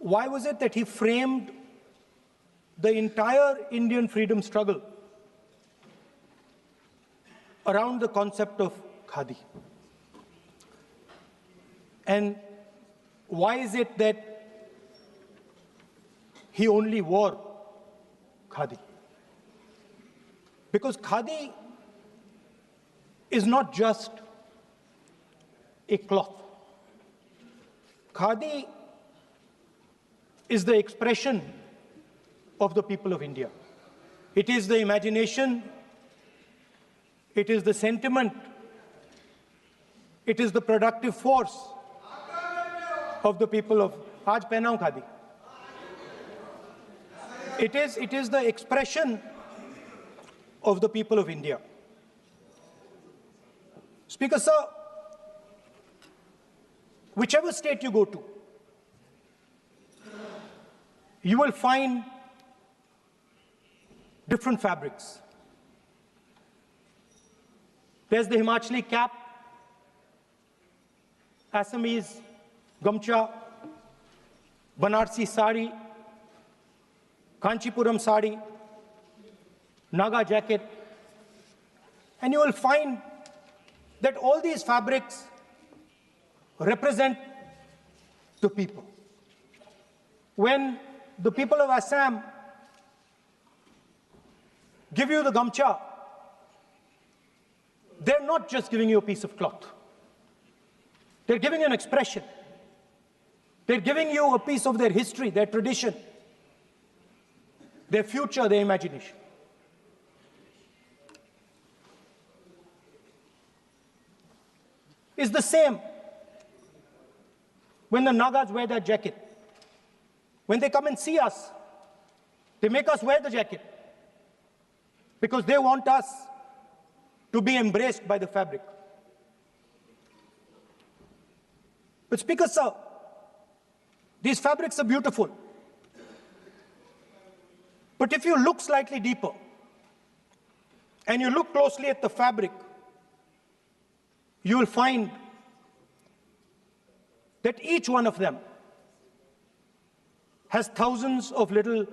why was it that he framed the entire Indian freedom struggle around the concept of khadi? And why is it that he only wore khadi? Because khadi is not just a cloth. Khadi is the expression of the people of India. It is the imagination, it is the sentiment, it is the productive force of the people of Aaj pehnaun khadi. It is the expression of the people of India. Speaker sir, whichever state you go to, you will find different fabrics. There's the Himachali cap, Assamese gamcha, Banarsi sari, Kanchipuram sari, Naga jacket, and you will find that all these fabrics represent the people. When the people of Assam give you the gamcha, they're not just giving you a piece of cloth. They're giving you an expression. They're giving you a piece of their history, their tradition, their future, their imagination. It's the same when the Nagas wear that jacket. When they come and see us, they make us wear the jacket because they want us to be embraced by the fabric. But Speaker sir, these fabrics are beautiful. But if you look slightly deeper and you look closely at the fabric, you will find that each one of them has thousands of little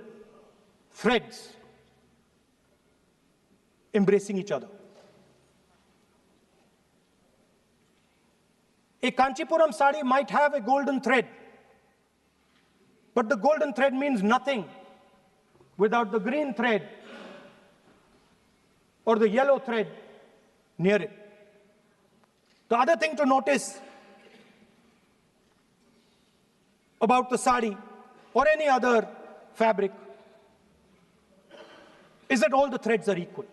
threads embracing each other. A Kanchipuram sari might have a golden thread, but the golden thread means nothing without the green thread or the yellow thread near it. The other thing to notice about the sari or any other fabric is that all the threads are equal.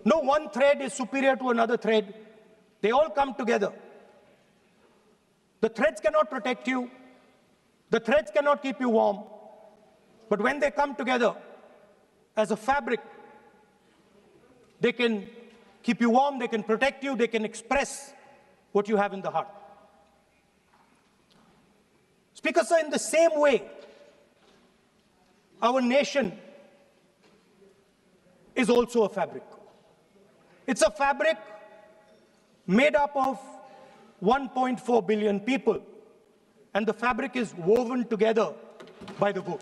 No one thread is superior to another thread. They all come together. The threads cannot protect you. The threads cannot keep you warm. But when they come together as a fabric, they can keep you warm, they can protect you, they can express what you have in the heart. Speaker sir, in the same way, our nation is also a fabric. It's a fabric made up of 1.4 billion people, and the fabric is woven together by the vote.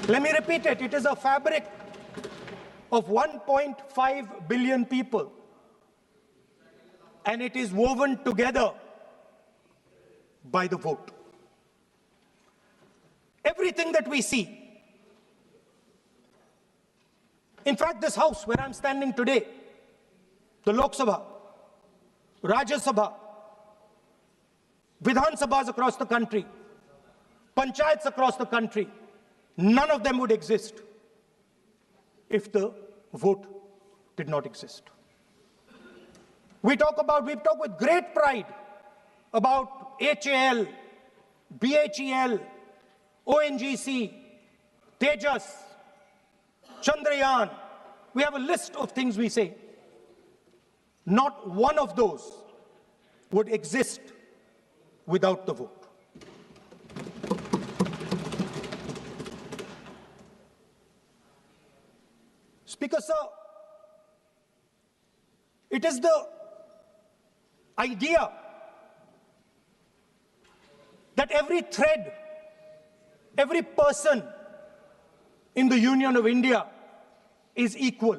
Let me repeat it. It is a fabric of 1.5 billion people, and it is woven together by the vote. Everything that we see, in fact, this house where I'm standing today, the Loksabha, Rajya Sabha, Vidhan Sabhas across the country, Panchayats across the country, none of them would exist if the vote did not exist. We talk with great pride about HAL, BHEL, ONGC, Tejas, Chandrayaan. We have a list of things we say. Not one of those would exist without the vote. Speaker sir, it is the idea that every thread, every person in the Union of India is equal,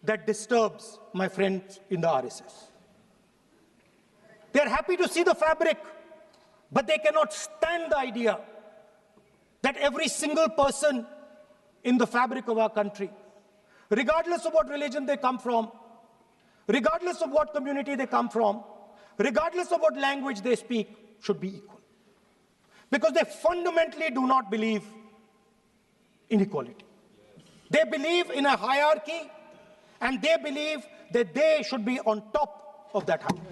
that disturbs my friends in the RSS. They're happy to see the fabric, but they cannot stand the idea that every single person in the fabric of our country, regardless of what religion they come from, regardless of what community they come from, regardless of what language they speak, should be equal. Because they fundamentally do not believe in equality. They believe in a hierarchy, and they believe that they should be on top of that hierarchy.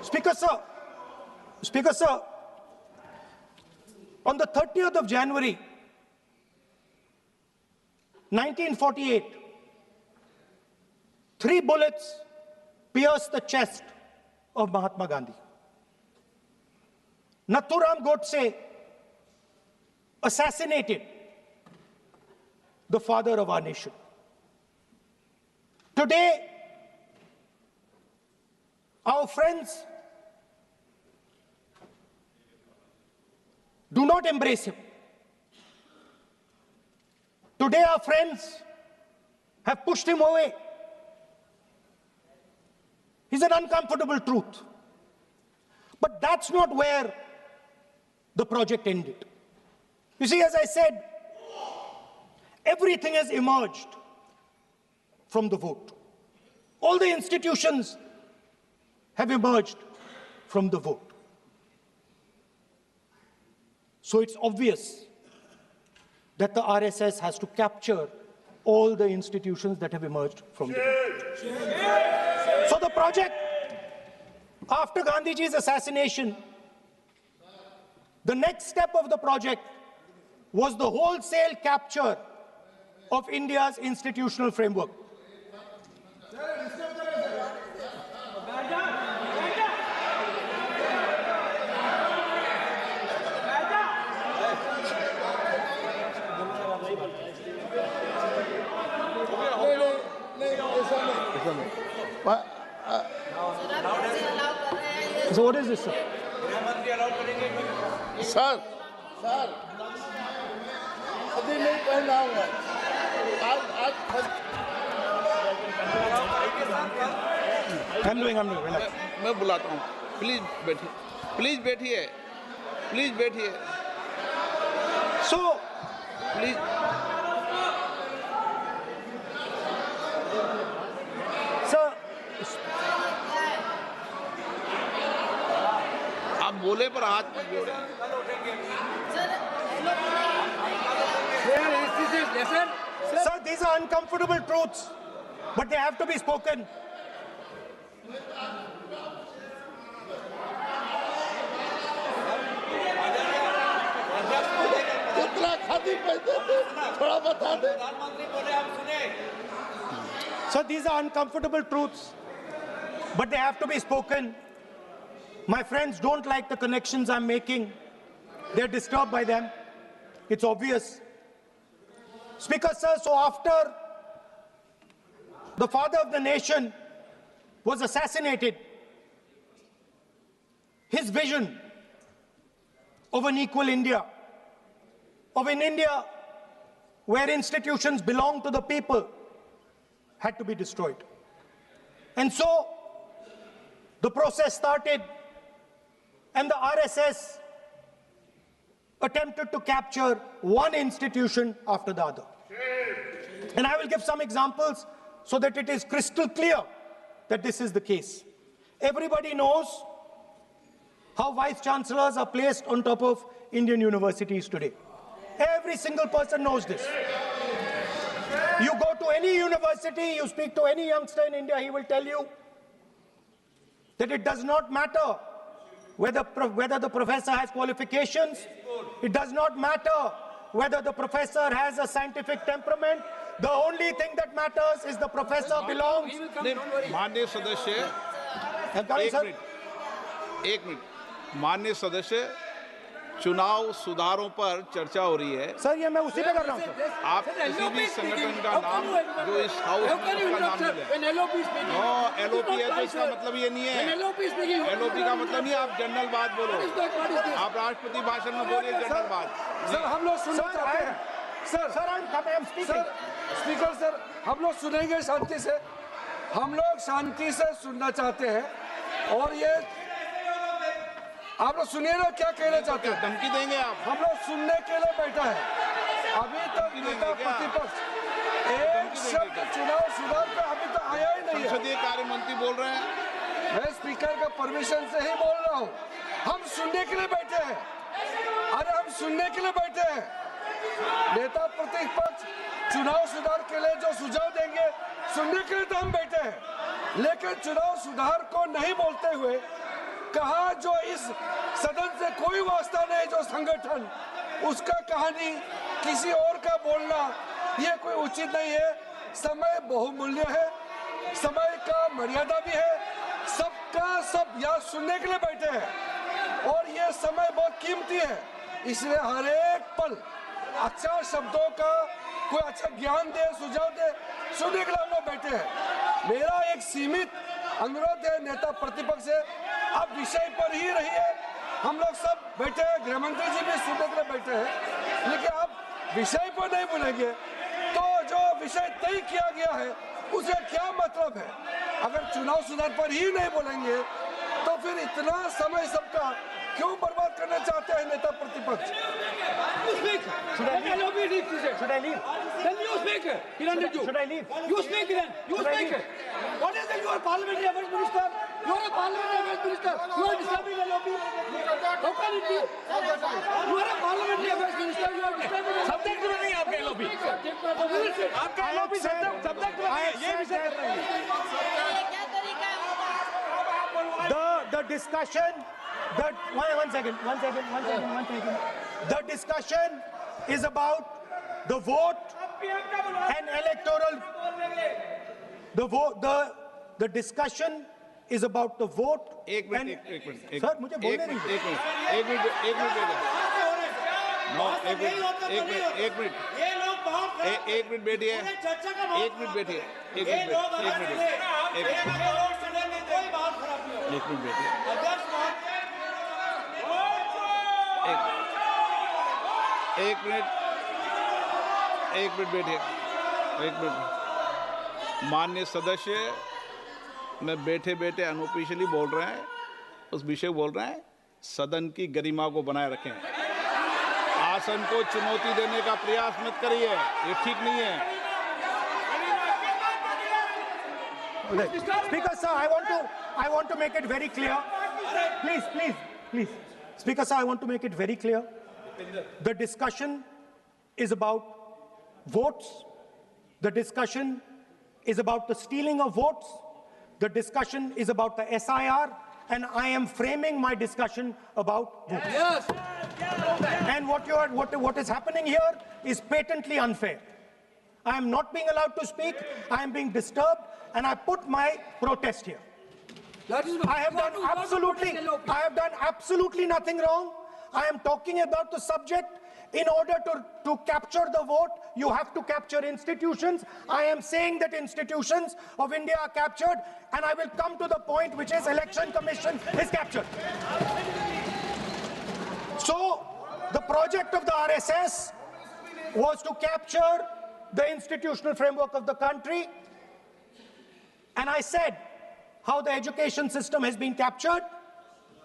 Speaker sir, on the 30th of January, 1948, 3 bullets pierced the chest of Mahatma Gandhi. Nathuram Godse assassinated the father of our nation. Today, our friends do not embrace him. Today, our friends have pushed him away. He's an uncomfortable truth. But that's not where the project ended. You see, as I said, everything has emerged from the vote. All the institutions have emerged from the vote. So it's obvious that the RSS has to capture all the institutions that have emerged from the vote. So the project, after Gandhiji's assassination, the next step of the project was the wholesale capture of India's institutional framework. So what is this, sir? Sir, अभी नहीं पहना हुआ आज I'm doing. मैं बुलाता हूँ please बैठिए So, please sir, आप बोले पर हाथ मत जोड़े sir, these are uncomfortable truths, but they have to be spoken. कितना खादी पैसे थोड़ा बता दे So these are uncomfortable truths, but they have to be spoken. My friends don't like the connections I'm making. They're disturbed by them. It's obvious. Speaker, sir, so after the father of the nation was assassinated, his vision of an equal India, of an India where institutions belong to the people, had to be destroyed. And so the process started, and the RSS attempted to capture one institution after the other. And I will give some examples so that it is crystal clear that this is the case. Everybody knows how vice chancellors are placed on top of Indian universities today. Every single person knows this. You go to any university, you speak to any youngster in India, he will tell you that it does not matter whether the professor has qualifications. It does not matter whether the professor has a scientific temperament. The only thing that matters is the professor belongs. माननीय सदस्य एक minute माननीय सदस्य चुनाव सुधारों पर चर्चा हो रही है। सर ये मैं उसी पे कर रहा हूँ सर। आप किसी भी संगठन का नाम जो इस हाउस में उसका नाम ले लें। नो एलओपी है तो इसका मतलब ये नहीं है। एलओपी का मतलब नहीं है आप जनरल बात बोलो। आप राष्ट्रपति भाषण में बोलिए जनरल बात। सर हम लोग सुनना चाहते हैं। सर स्पीकर सर हम लोग सुनेंगे शांति से। हम लोग शांति से सुनना चाहते हैं और ये आप लोग सुनिए ना क्या कहना चाहते हैं। धमकी देंगे आप? हम लोग सुनने के लिए बैठा है। अभी तक नेता प्रतिपक्ष एक शब्द चुनाव सुधार पे अभी तक आया ही नहीं है। संसदीय कार्य मंत्री बोल रहे हैं। मैं स्पीकर का परमिशन से ही बोल रहा हूँ। हम सुनने के लिए बैठे हैं। अरे हम सुनने के लिए बैठे हैं। नेता प्रतिपक्ष चुनाव सुधार के लिए जो सुझाव देंगे सुनने के लिए तो हम बैठे हैं, लेकिन चुनाव सुधार को नहीं बोलते हुए कहा जो इस सदन से कोई वास्ता नहीं, जो संगठन उसका कहानी किसी और का बोलना ये कोई उचित नहीं है। समय बहुमूल्य है, समय का मर्यादा भी है। सबका सब यहाँ सुनने के लिए बैठे हैं और ये समय बहुत कीमती है, इसलिए हर एक पल अच्छा शब्दों का कोई अच्छा ज्ञान दे, सुझाव दे, सुनने के लिए हम लोग बैठे हैं। मेरा एक सीमित अनुरोध है नेता प्रतिपक्ष से, आप विषय पर ही रहिए। हम लोग सब बैठे हैं, गृह मंत्री जी भी सुनने के लिए बैठे हैं, लेकिन आप विषय पर नहीं बोलेंगे तो जो विषय तय किया गया है उसका क्या मतलब है। अगर चुनाव सुधार पर ही नहीं बोलेंगे तो फिर इतना समय सबका क्यों बर्बाद करना चाहते हैं नेता प्रतिपक्ष। Should I leave? Then you speak. Should I leave? You speak then. You speak. What is it? You are parliamentary affairs minister. You are a parliamentary affairs minister. You are disturbing the lobby. How can it be? You are a parliamentary affairs minister. You are disturbing the lobby. Subject में नहीं आपका lobby. आपका lobby subject में नहीं है. ये विषय कर रहे हैं. The discussion. One second. The discussion is about the vote and electoral. The discussion is about the vote. एक मिनट सर मुझे बोलने नहीं दीजिए. एक मिनट बैठिए. एक मिनट बैठिए. माननीय सदस्य मैं बैठे बैठे अनऑफिशियली बोल रहे हैं, उस विषय बोल रहे हैं, सदन की गरिमा को बनाए रखें। आसन को चुनौती देने का प्रयास मत करिए, ये ठीक नहीं है। Speaker sir, I want to make it very clear. Please. Speaker sir, I want to make it very clear. The discussion is about votes. The discussion is about the stealing of votes. The discussion is about the SIR, and I am framing my discussion about votes. Yes. And what is happening here is patently unfair. I am not being allowed to speak. I am being disturbed, and I put my protest here. I have done absolutely nothing wrong. I am talking about the subject. In order to capture the vote, you have to capture institutions. I am saying that institutions of India are captured, and I will come to the point, which is Election Commission is captured. So, the project of the RSS was to capture the institutional framework of the country, and I said how the education system has been captured.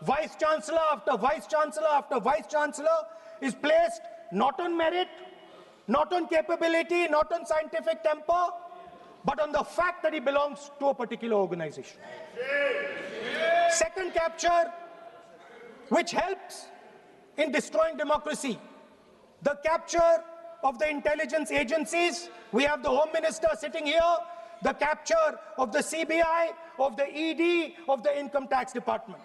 Vice Chancellor after Vice Chancellor after Vice Chancellor is placed not on merit, not on capability, not on scientific temper, but on the fact that he belongs to a particular organization. Second capture, which helps in destroying democracy, the capture of the intelligence agencies. We have the Home Minister sitting here, the capture of the CBI, of the ED, of the Income Tax Department.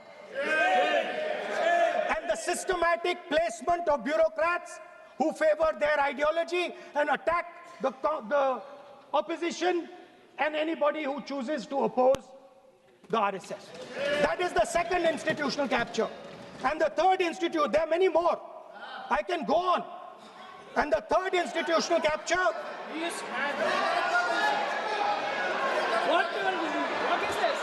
And the systematic placement of bureaucrats who favor their ideology and attack the opposition and anybody who chooses to oppose the RSS. That is the second institutional capture. And the third there are many more. I can go on. And the third institutional capture, What is this?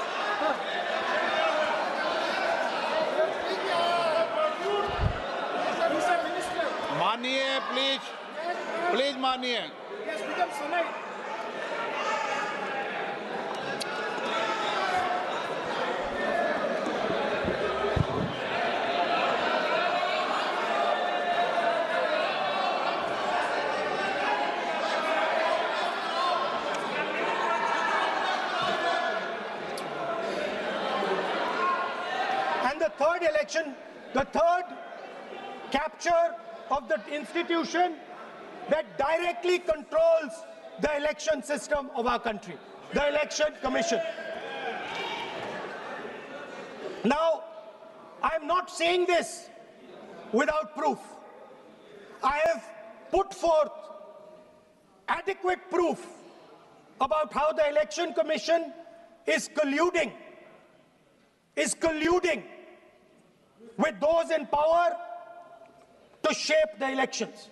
Mr. Minister, मानिए please मानिए. it has become Senate. and the third capture of the institution that directly controls the election system of our country, the Election Commission. Now, I'm not saying this without proof. I have put forth adequate proof about how the Election Commission is colluding with those in power to shape the elections.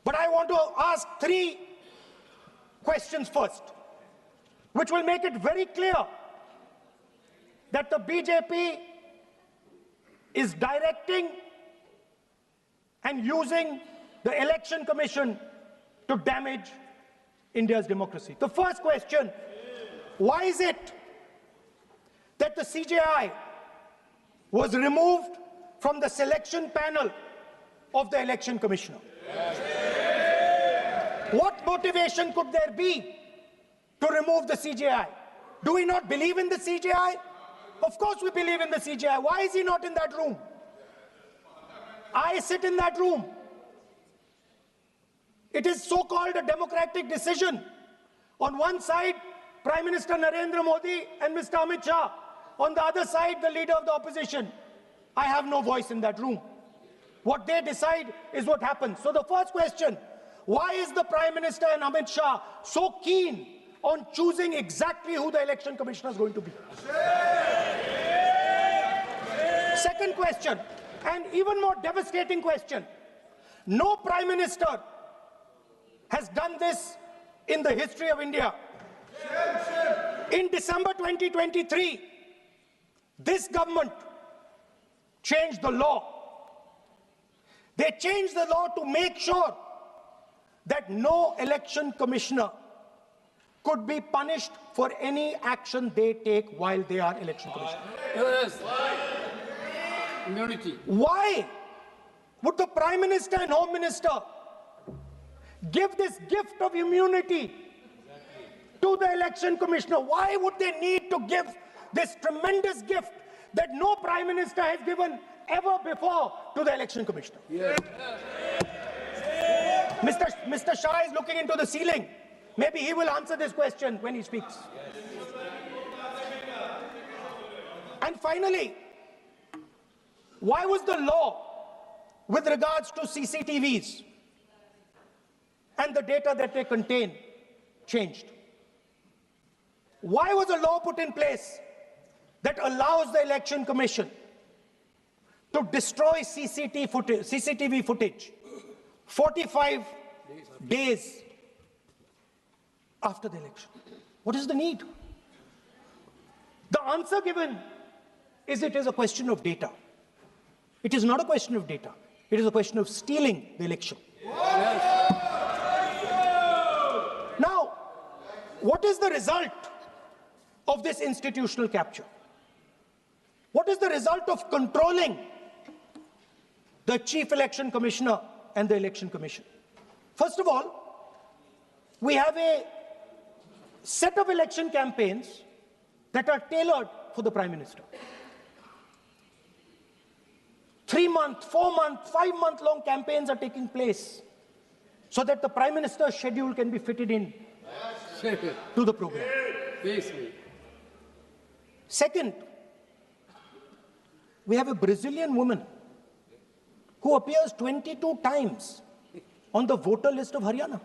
But I want to ask three questions first, which will make it very clear that the BJP is directing and using the Election Commission to damage India's democracy. The first question, why is it that the CJI was removed from the selection panel of the Election Commissioner? What motivation could there be to remove the CJI? Do we not believe in the CJI? Of course we believe in the CJI. Why is he not in that room? I sit in that room. It is so-called a democratic decision. On one side, Prime Minister Narendra Modi and Mr. Amit Shah. On the other side, the leader of the opposition. I have no voice in that room. What they decide is what happens. So the first question, why is the Prime Minister and Amit Shah so keen on choosing exactly who the Election Commissioner is going to be? Second question, and even more devastating question. No Prime Minister has done this in the history of India. In December 2023, this government changed the law. They changed the law to make sure that no election commissioner could be punished for any action they take while they are election commissioner. Yes. Immunity. Why would the Prime Minister and Home Minister give this gift of immunity to the election commissioner? Why would they need to give this tremendous gift that no Prime Minister has given ever before to the election commissioner? Yes. Mr. Shah is looking into the ceiling. Maybe he will answer this question when he speaks. And finally, why was the law with regards to CCTVs and the data that they contain changed? Why was a law put in place that allows the Election Commission to destroy CCTV footage 45 days after the election? What is the need? The answer given is it is a question of data. It is not a question of data. It is a question of stealing the election. Now, what is the result of this institutional capture? What is the result of controlling the Chief Election Commissioner and the Election Commission? First of all, we have a set of election campaigns that are tailored for the Prime Minister. 3-month, 4-month, 5-month long campaigns are taking place so that the Prime Minister's schedule can be fitted in to the program. Second, we have a Brazilian woman who appears 22 times on the voter list of Haryana.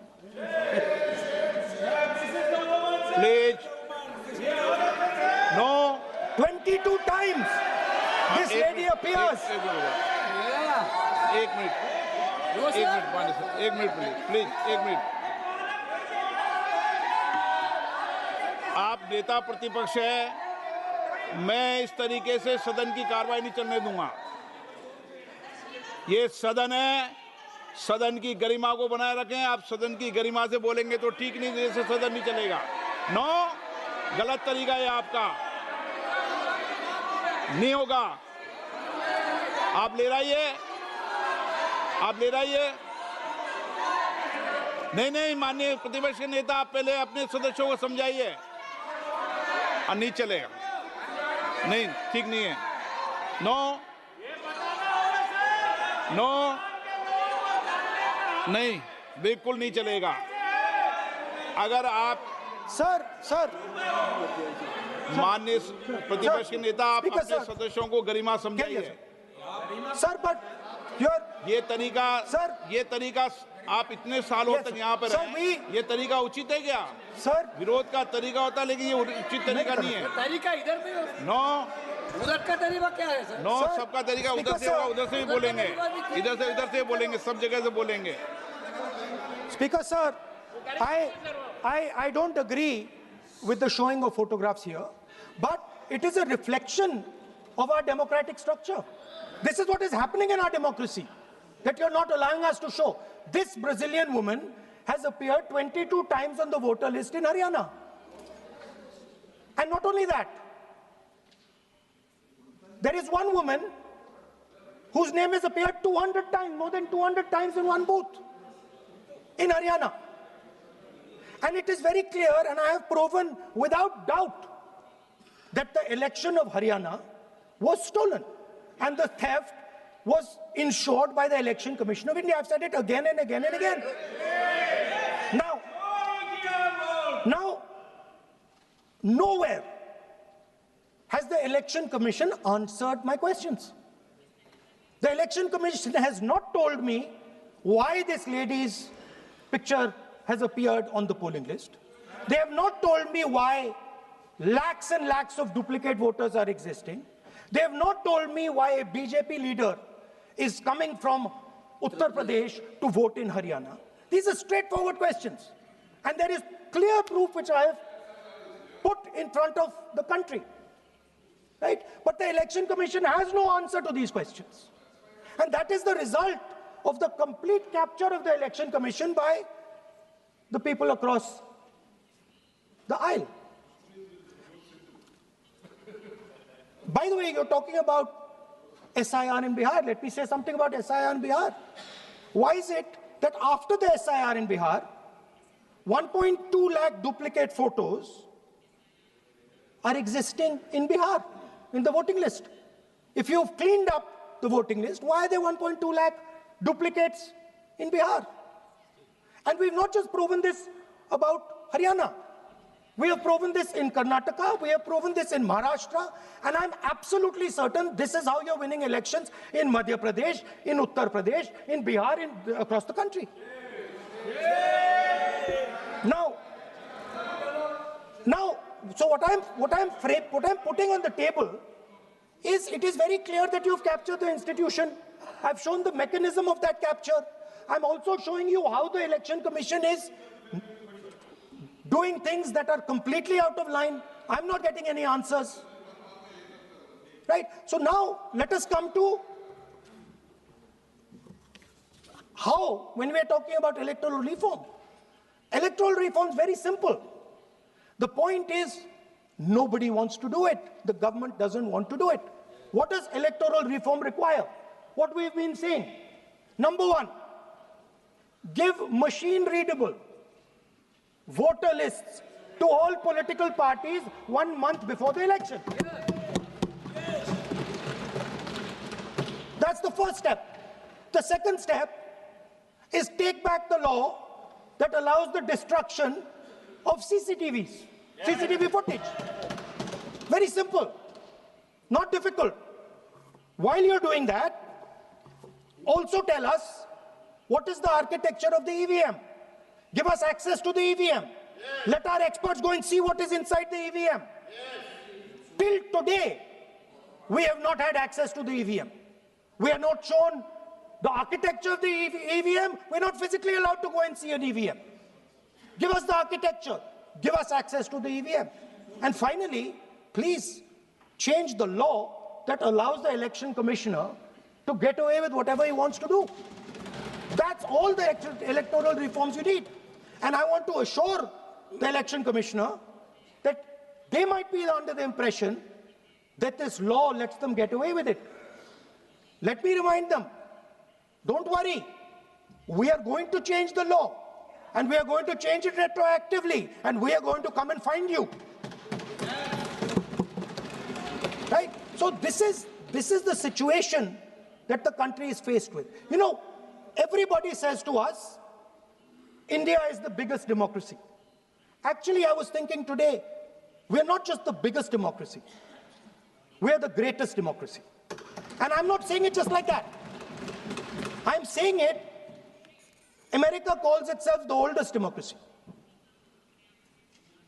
Please. No. 22 times this lady appears. एक minute. एक minute please, एक minute. आप नेता प्रतिपक्ष है, मैं इस तरीके से सदन की कार्रवाई नहीं चलने दूंगा। ये सदन है, सदन की गरिमा को बनाए रखें। आप सदन की गरिमा से बोलेंगे तो ठीक, नहीं जैसे सदन नहीं चलेगा। नो, गलत तरीका है आपका, नहीं होगा। आप ले रहिए, आप ले रहिए। नहीं, माननीय प्रतिपक्ष के नेता, आप पहले अपने सदस्यों को समझाइए। नहीं चलेगा, नहीं, ठीक नहीं है। नो, नहीं, बिल्कुल नहीं चलेगा। अगर आप सर माननीय प्रतिपक्ष के नेता, आप अपने सदस्यों को गरिमा समझाइए। सर, बट ये तरीका आप इतने सालों तक यहाँ पर हैं, ये तरीका उचित है क्या? सर, विरोध का तरीका होता है, लेकिन ये उचित तरीका नहीं है। तरीका इधर भी हो, नो, उधर का तरीका क्या है सर? नो, सबका तरीका उधर से होगा, उधर से भी बोलेंगे, इधर से बोलेंगे, सब जगह से बोलेंगे। Speaker sir, I don't agree with the showing of photographs here, but it is a reflection of our democratic structure. This is what is happening in our democracy, that you're not allowing us to show. This Brazilian woman has appeared 22 times on the voter list in Haryana. And not only that, there is one woman whose name has appeared 200 times, more than 200 times in one booth in Haryana. And it is very clear, and I have proven without doubt, that the election of Haryana was stolen and the theft was ensured by the Election Commission of India. I've said it again and again and again. Now, nowhere has the Election Commission answered my questions. The Election Commission has not told me why this lady's picture has appeared on the polling list. They have not told me why lakhs and lakhs of duplicate voters are existing. They have not told me why a BJP leader is coming from Uttar Pradesh to vote in Haryana. These are straightforward questions. And there is clear proof which I have put in front of the country. Right? But the Election Commission has no answer to these questions. And that is the result of the complete capture of the Election Commission by the people across the aisle. By the way, you're talking about SIR in Bihar. Let me say something about SIR in Bihar. Why is it that after the SIR in Bihar, 1.2 lakh duplicate photos are existing in Bihar, in the voting list? If you've cleaned up the voting list, why are there 1.2 lakh duplicates in Bihar? And we've not just proven this about Haryana. We have proven this in Karnataka, we have proven this in Maharashtra, and I'm absolutely certain this is how you're winning elections in Madhya Pradesh, in Uttar Pradesh, in Bihar, across the country. Now, so what I'm putting on the table is, it is very clear that you've captured the institution. I've shown the mechanism of that capture. I'm also showing you how the Election Commission is doing things that are completely out of line. I'm not getting any answers. Right? So now, let us come to how, when we're talking about electoral reform. Electoral reform is very simple. The point is, nobody wants to do it. The government doesn't want to do it. What does electoral reform require? What we've been saying. Number one, give machine-readable voter lists to all political parties 1 month before the election. That's the first step. The second step is take back the law that allows the destruction of CCTV footage. Very simple, not difficult. While you're doing that, also tell us what is the architecture of the EVM. Give us access to the EVM. Let our experts go and see what is inside the EVM. Till today, we have not had access to the EVM. We are not shown The architecture of the EVM, we're not physically allowed to go and see an EVM. Give us the architecture. Give us access to the EVM. And finally, please change the law that allows the election commissioner to get away with whatever he wants to do. That's all the electoral reforms you need. And I want to assure the election commissioner that they might be under the impression that this law lets them get away with it. Let me remind them, don't worry, we are going to change the law, and we are going to change it retroactively, and we are going to come and find you. Right? So this is the situation that the country is faced with. You know, everybody says to us, India is the biggest democracy. Actually, I was thinking today, we're not just the biggest democracy, we're the greatest democracy. And I'm not saying it just like that. I'm saying it, America calls itself the oldest democracy.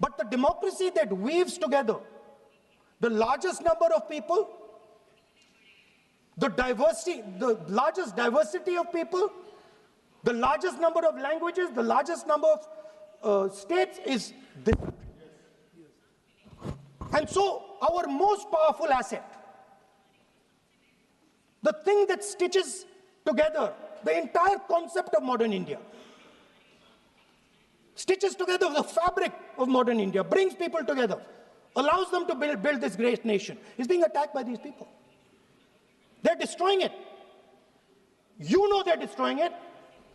But the democracy that weaves together the largest number of people, the largest diversity of people, the largest number of languages, the largest number of states is this. And so our most powerful asset, the thing that stitches together the entire concept of modern India, stitches together the fabric of modern India, brings people together, allows them to build this great nation, is being attacked by these people. They're destroying it. You know they're destroying it,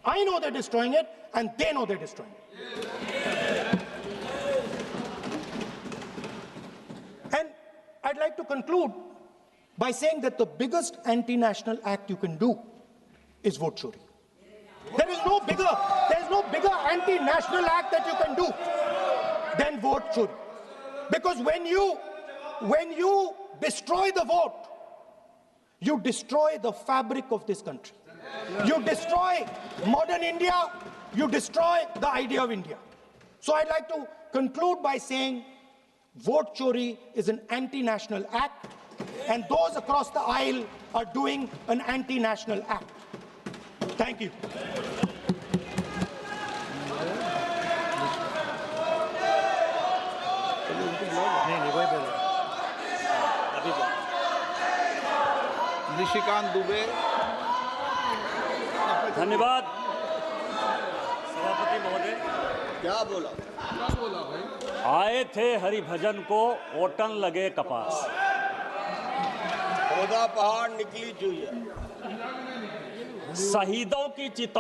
I know they're destroying it, and they know they're destroying it. And I'd like to conclude by saying that the biggest anti-national act you can do is vote chori. There is no bigger anti-national act that you can do than vote chori. Because when you destroy the vote, you destroy the fabric of this country. You destroy modern India, you destroy the idea of India. So I'd like to conclude by saying vote chori is an anti-national act, and those across the aisle are doing an anti-national act. Thank you. Nishikant Dubey. धन्यवाद सभापति महोदय। क्या बोला भाई? आए थे हरिभजन को ओटन लगे कपास। पौधा पहाड़ निकली चुईया। शहीदों की चिता